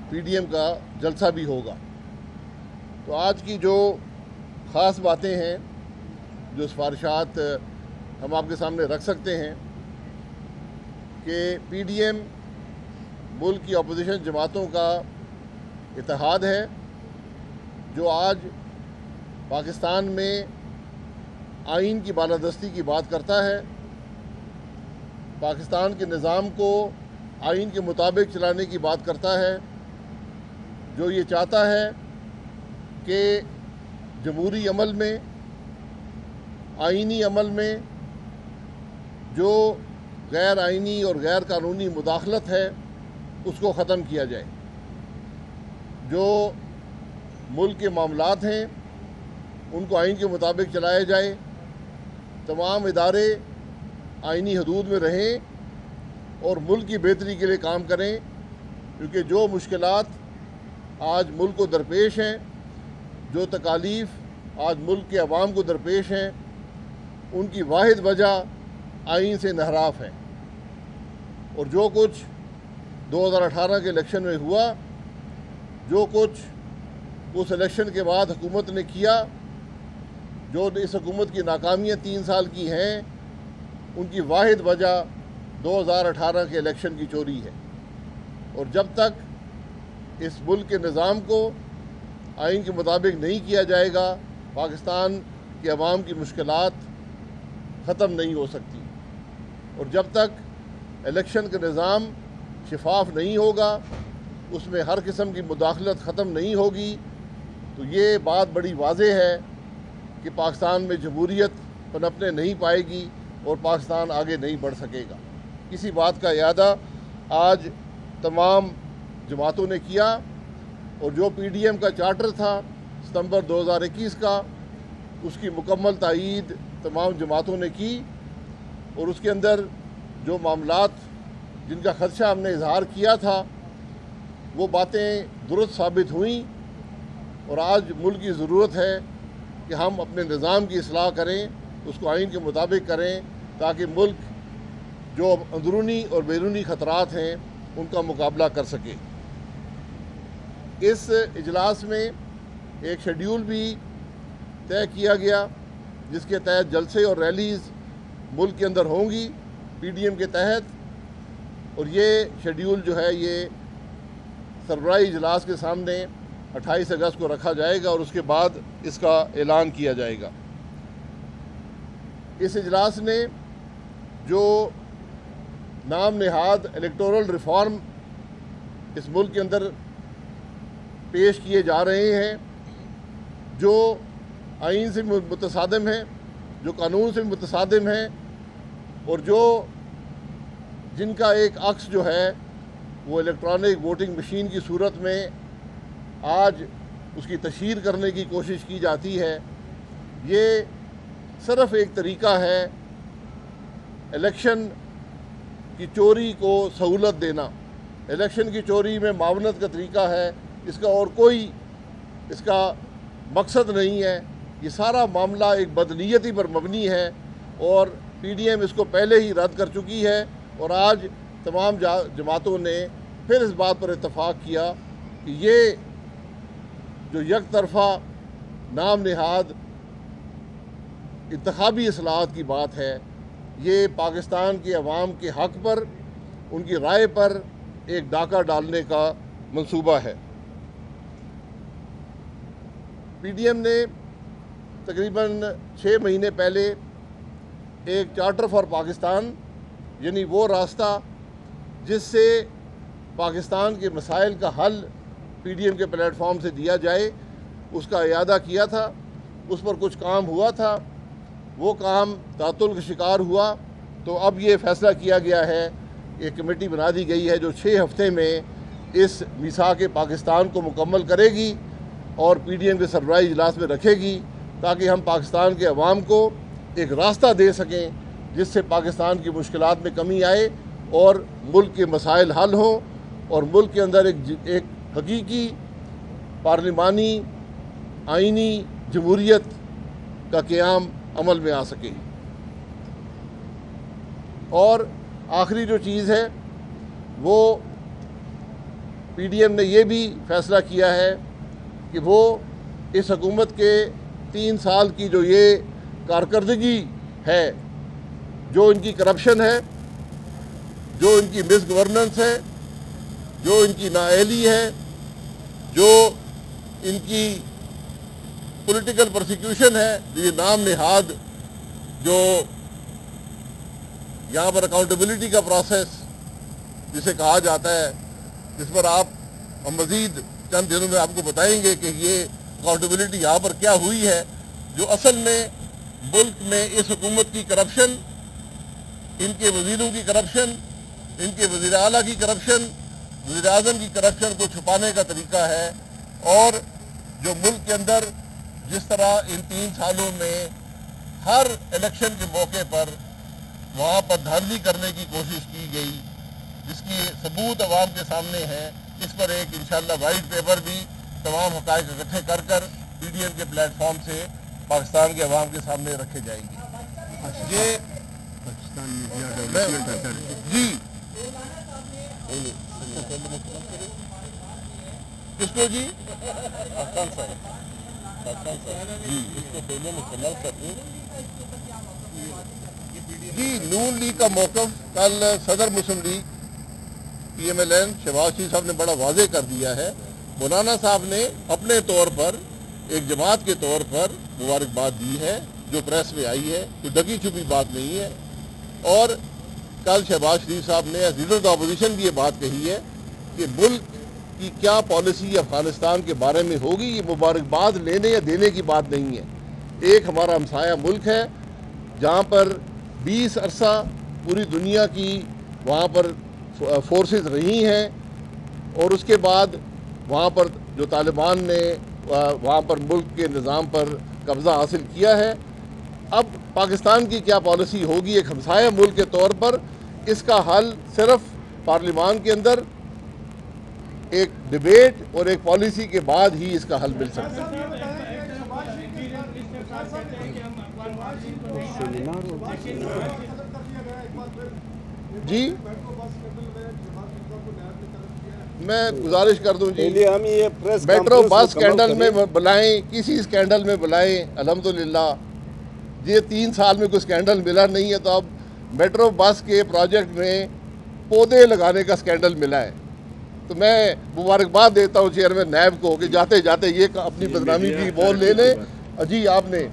P D M کا جلسہ بھی ہوگا۔ تو آج کی جو خاص باتیں ہیں، جو سفارشات ہم آپ کے سامنے رکھ سکتے ہیں کہ پی ڈی ایم ملک کی اپوزیشن جماعتوں کا اتحاد ہے جو آج پاکستان میں آئین کی بالادستی کی بات کرتا ہے، پاکستان کے نظام کو آئین کے مطابق چلانے کی بات کرتا ہے، جو یہ چاہتا ہے کہ جمہوری عمل میں، آئینی عمل میں جو غیر آئینی اور غیر قانونی مداخلت ہے اس کو ختم کیا جائے، جو ملک کے معاملات ہیں ان کو آئین کے مطابق چلایا جائے، تمام ادارے آئینی حدود میں رہیں اور ملک کی بہتری کے لیے کام کریں، کیونکہ جو مشکلات آج ملک کو درپیش ہیں، جو تکالیف آج ملک کے عوام کو درپیش ہیں، ان کی واحد وجہ آئین سے انحراف ہے۔ اور جو کچھ 2018 کے الیکشن میں ہوا، جو کچھ اس الیکشن کے بعد حکومت نے کیا، جو اس حکومت کی ناکامیاں 3 سال کی ہیں، ان کی واحد وجہ 2018 کے الیکشن کی چوری ہے۔ اور جب تک اس ملک کے نظام کو آئین کے مطابق نہیں کیا جائے گا، پاکستان کے عوام کی مشکلات ختم نہیں ہو سکتی۔ اور جب تک الیکشن کا نظام شفاف نہیں ہوگا، اس میں ہر قسم کی مداخلت ختم نہیں ہوگی، تو یہ بات بڑی واضح ہے کہ پاکستان میں جمہوریت پنپنے نہیں پائے گی اور پاکستان آگے نہیں بڑھ سکے گا۔ اسی بات کا اعادہ آج تمام جماعتوں نے کیا، اور جو پی ڈی ایم کا چارٹر تھا ستمبر 2021 کا، اس کی مکمل تائید تمام جماعتوں نے کی، اور اس کے اندر جو معاملات جن کا خدشہ ہم نے اظہار کیا تھا وہ باتیں درست ثابت ہوئیں، اور آج ملک کی ضرورت ہے کہ ہم اپنے نظام کی اصلاح کریں، اس کو آئین کے مطابق کریں، تاکہ ملک جو اندرونی اور بیرونی خطرات ہیں ان کا مقابلہ کر سکے۔ اس اجلاس میں ایک شیڈیول بھی طے کیا گیا جس کے تحت جلسے اور ریلیز ملک کے اندر ہوں گی پی ڈی ایم کے تحت، اور یہ شیڈیول جو ہے یہ سربراہی اجلاس کے سامنے 28 اگست کو رکھا جائے گا، اور اس کے بعد اس کا اعلان کیا جائے گا۔ اس اجلاس نے جو نام نہاد الیکٹورل ریفارم اس ملک کے اندر پیش کیے جا رہے ہیں، جو آئین سے متصادم ہیں، جو قانون سے متصادم ہیں، اور جن کا ایک عکس جو ہے وہ الیکٹرانک ووٹنگ مشین کی صورت میں آج اس کی تشہیر کرنے کی کوشش کی جاتی ہے، یہ صرف ایک طریقہ ہے الیکشن کی چوری کو سہولت دینا، الیکشن کی چوری میں معاونت کا طریقہ ہے، اس کا اور کوئی اس کا مقصد نہیں ہے۔ یہ سارا معاملہ ایک بدنیتی پر مبنی ہے، اور پی ڈی ایم اس کو پہلے ہی رد کر چکی ہے، اور آج تمام جماعتوں نے پھر اس بات پر اتفاق کیا کہ یہ جو یک طرفہ نام نہاد انتخابی اصلاحات کی بات ہے، یہ پاکستان کے عوام کے حق پر، ان کی رائے پر ایک ڈاکہ ڈالنے کا منصوبہ ہے۔ پی ڈی ایم نے تقریباً 6 مہینے پہلے ایک چارٹر فار پاکستان، یعنی وہ راستہ جس سے پاکستان کے مسائل کا حل پی ڈی ایم کے پلیٹ فارم سے دیا جائے، اس کا اعادہ کیا تھا۔ اس پر کچھ کام ہوا تھا، وہ کام تعطل کا شکار ہوا، تو اب یہ فیصلہ کیا گیا ہے، ایک کمیٹی بنا دی گئی ہے جو 6 ہفتے میں اس میثاق پاکستان کو مکمل کرے گی اور پی ڈی ایم کے سربراہی اجلاس میں رکھے گی، تاکہ ہم پاکستان کے عوام کو ایک راستہ دے سکیں جس سے پاکستان کی مشکلات میں کمی آئے اور ملک کے مسائل حل ہوں، اور ملک کے اندر ایک حقیقی پارلیمانی آئینی جمہوریت کا قیام عمل میں آ سکے۔ اور آخری جو چیز ہے وہ پی ڈی ایم نے یہ بھی فیصلہ کیا ہے کہ وہ اس حکومت کے 3 سال کی جو یہ کارکردگی ہے، جو ان کی کرپشن ہے، جو ان کی مس گورننس ہے، جو ان کی نااہلی ہے، جو ان کی پولیٹیکل پرسیکیوشن ہے، یہ نام نہاد جو یہاں پر اکاؤنٹیبلٹی کا پروسیس جسے کہا جاتا ہے، جس پر ہم مزید چند دنوں میں آپ کو بتائیں گے کہ یہ اکاؤنٹیبلٹی یہاں پر کیا ہوئی ہے، جو اصل میں ملک میں اس حکومت کی کرپشن، ان کے وزیروں کی کرپشن، ان کے وزیر اعلیٰ کی کرپشن، وزیر اعظم کی کرپشن کو چھپانے کا طریقہ ہے، اور جو ملک کے اندر جس طرح ان 3 سالوں میں ہر الیکشن کے موقع پر وہاں پر دھاندلی کرنے کی کوشش کی گئی، جس کی ثبوت عوام کے سامنے ہے، اس پر ایک انشاءاللہ وائٹ پیپر بھی تمام حقائق اکٹھے کر پی ڈی ایم کے پلیٹ فارم سے پاکستان کے عوام کے سامنے رکھے جائیں گے۔ یہ جی کس کو جی پاکستان صاحب جی اس کو پہلے مکمل کر دیں۔ جی نون لیگ کا موقف کل صدر Muslim League P M L N Shehbaz Sharif صاحب نے بڑا واضح کر دیا ہے۔ مولانا صاحب نے اپنے طور پر ایک جماعت کے طور پر مبارکباد دی ہے جو پریس میں آئی ہے، کوئی ڈکی چھپی بات نہیں ہے، اور کل شہباز شریف صاحب نے as leader of the opposition بھی یہ بات کہی ہے کہ ملک کی کیا پالیسی افغانستان کے بارے میں ہوگی، یہ مبارکباد لینے یا دینے کی بات نہیں ہے۔ ایک ہمارا ہمسایہ ملک ہے جہاں پر 20 عرصہ پوری دنیا کی وہاں پر فورسز رہی ہیں، اور اس کے بعد وہاں پر جو طالبان نے وہاں پر ملک کے نظام پر قبضہ حاصل کیا ہے۔ اب پاکستان کی کیا پالیسی ہوگی ایک ہمسایہ ملک کے طور پر، اس کا حل صرف پارلیمان کے اندر ایک ڈیبیٹ اور ایک پالیسی کے بعد ہی اس کا حل مل سکتا ہے۔ جی میں گزارش کر دوں جی، میٹرو بس اسکینڈل میں بلائیں، کسی اسکینڈل میں بلائیں، الحمدللہ یہ 3 سال میں کوئی اسکینڈل ملا نہیں ہے، تو اب میٹرو بس کے پروجیکٹ میں پودے لگانے کا اسکینڈل ملا ہے۔ تو میں مبارکباد دیتا ہوں چیئرمین نیب کو کہ جاتے جاتے یہ اپنی بدنامی بھی بول لے لیں۔ جی آپ نے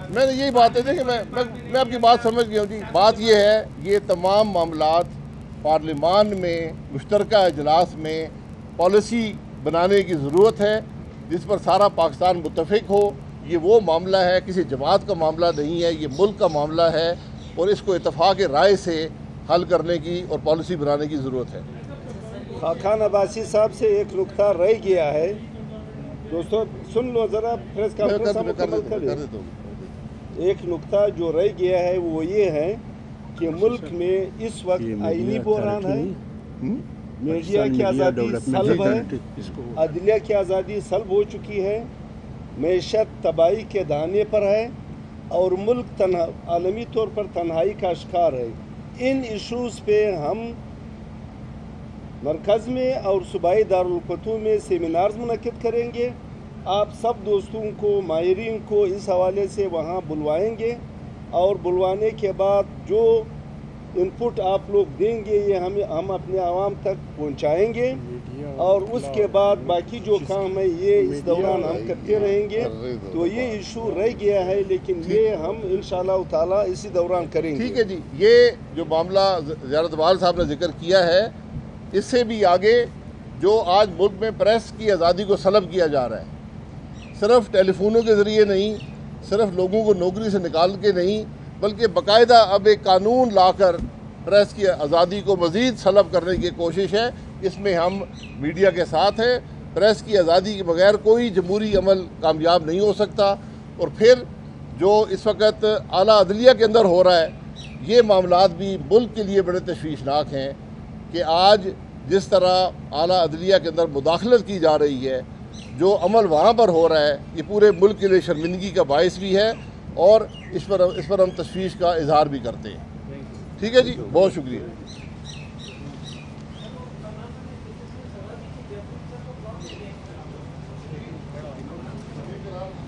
میں نے یہی بات ہے، دیکھیں میں آپ کی بات سمجھ گیا ہوں جی۔ بات یہ ہے، یہ تمام معاملات پارلیمان میں مشترکہ اجلاس میں پالیسی بنانے کی ضرورت ہے جس پر سارا پاکستان متفق ہو۔ یہ وہ معاملہ ہے، کسی جماعت کا معاملہ نہیں ہے، یہ ملک کا معاملہ ہے، اور اس کو اتفاق رائے سے حل کرنے کی اور پالیسی بنانے کی ضرورت ہے۔ خاقان عباسی صاحب سے ایک نقطہ رہ گیا ہے، دوستو سن لو ذرا، پریس کانفرنس مکمل کریں۔ ایک نقطہ جو رہ گیا ہے وہ یہ ہے کہ ملک میں اس وقت آئینی بحران ہے، میڈیا کی آزادی سلب ہے، عدلیہ کی آزادی سلب ہو چکی ہے، معیشت تباہی کے دہانے پر ہے، اور ملک عالمی طور پر تنہائی کا شکار ہے۔ ان ایشوز پہ ہم مرکز میں اور صوبائی دارالقوتوں میں سیمینارز منعقد کریں گے۔ آپ سب دوستوں کو، ماہرین کو اس حوالے سے وہاں بلوائیں گے، اور بلوانے کے بعد جو انپٹ آپ لوگ دیں گے یہ ہم اپنے عوام تک پہنچائیں گے، اور اس کے بعد باقی جو کام ہے یہ اس دوران ہم کرتے رہیں گے۔ تو یہ ایشو رہ گیا ہے لیکن یہ ہم انشاءاللہ تعالیٰ اسی دوران کریں گے۔ ٹھیک ہے جی، یہ جو معاملہ زیارت اقبال صاحب نے ذکر کیا ہے، اس سے بھی آگے جو آج ملک میں پریس کی آزادی کو سلب کیا جا رہا ہے، صرف ٹیلی فونوں کے ذریعے نہیں، صرف لوگوں کو نوکری سے نکال کے نہیں، بلکہ باقاعدہ اب ایک قانون لا کر پریس کی آزادی کو مزید سلب کرنے کی کوشش ہے۔ اس میں ہم میڈیا کے ساتھ ہیں۔ پریس کی آزادی کے بغیر کوئی جمہوری عمل کامیاب نہیں ہو سکتا، اور پھر جو اس وقت اعلیٰ عدلیہ کے اندر ہو رہا ہے یہ معاملات بھی ملک کے لیے بڑے تشویشناک ہیں کہ آج جس طرح اعلیٰ عدلیہ کے اندر مداخلت کی جا رہی ہے، جو عمل وہاں پر ہو رہا ہے، یہ پورے ملک کے لیے شرمندگی کا باعث بھی ہے اور اس پر ہم تشویش کا اظہار بھی کرتے ہیں۔ ٹھیک ہے جی، بہت شکریہ۔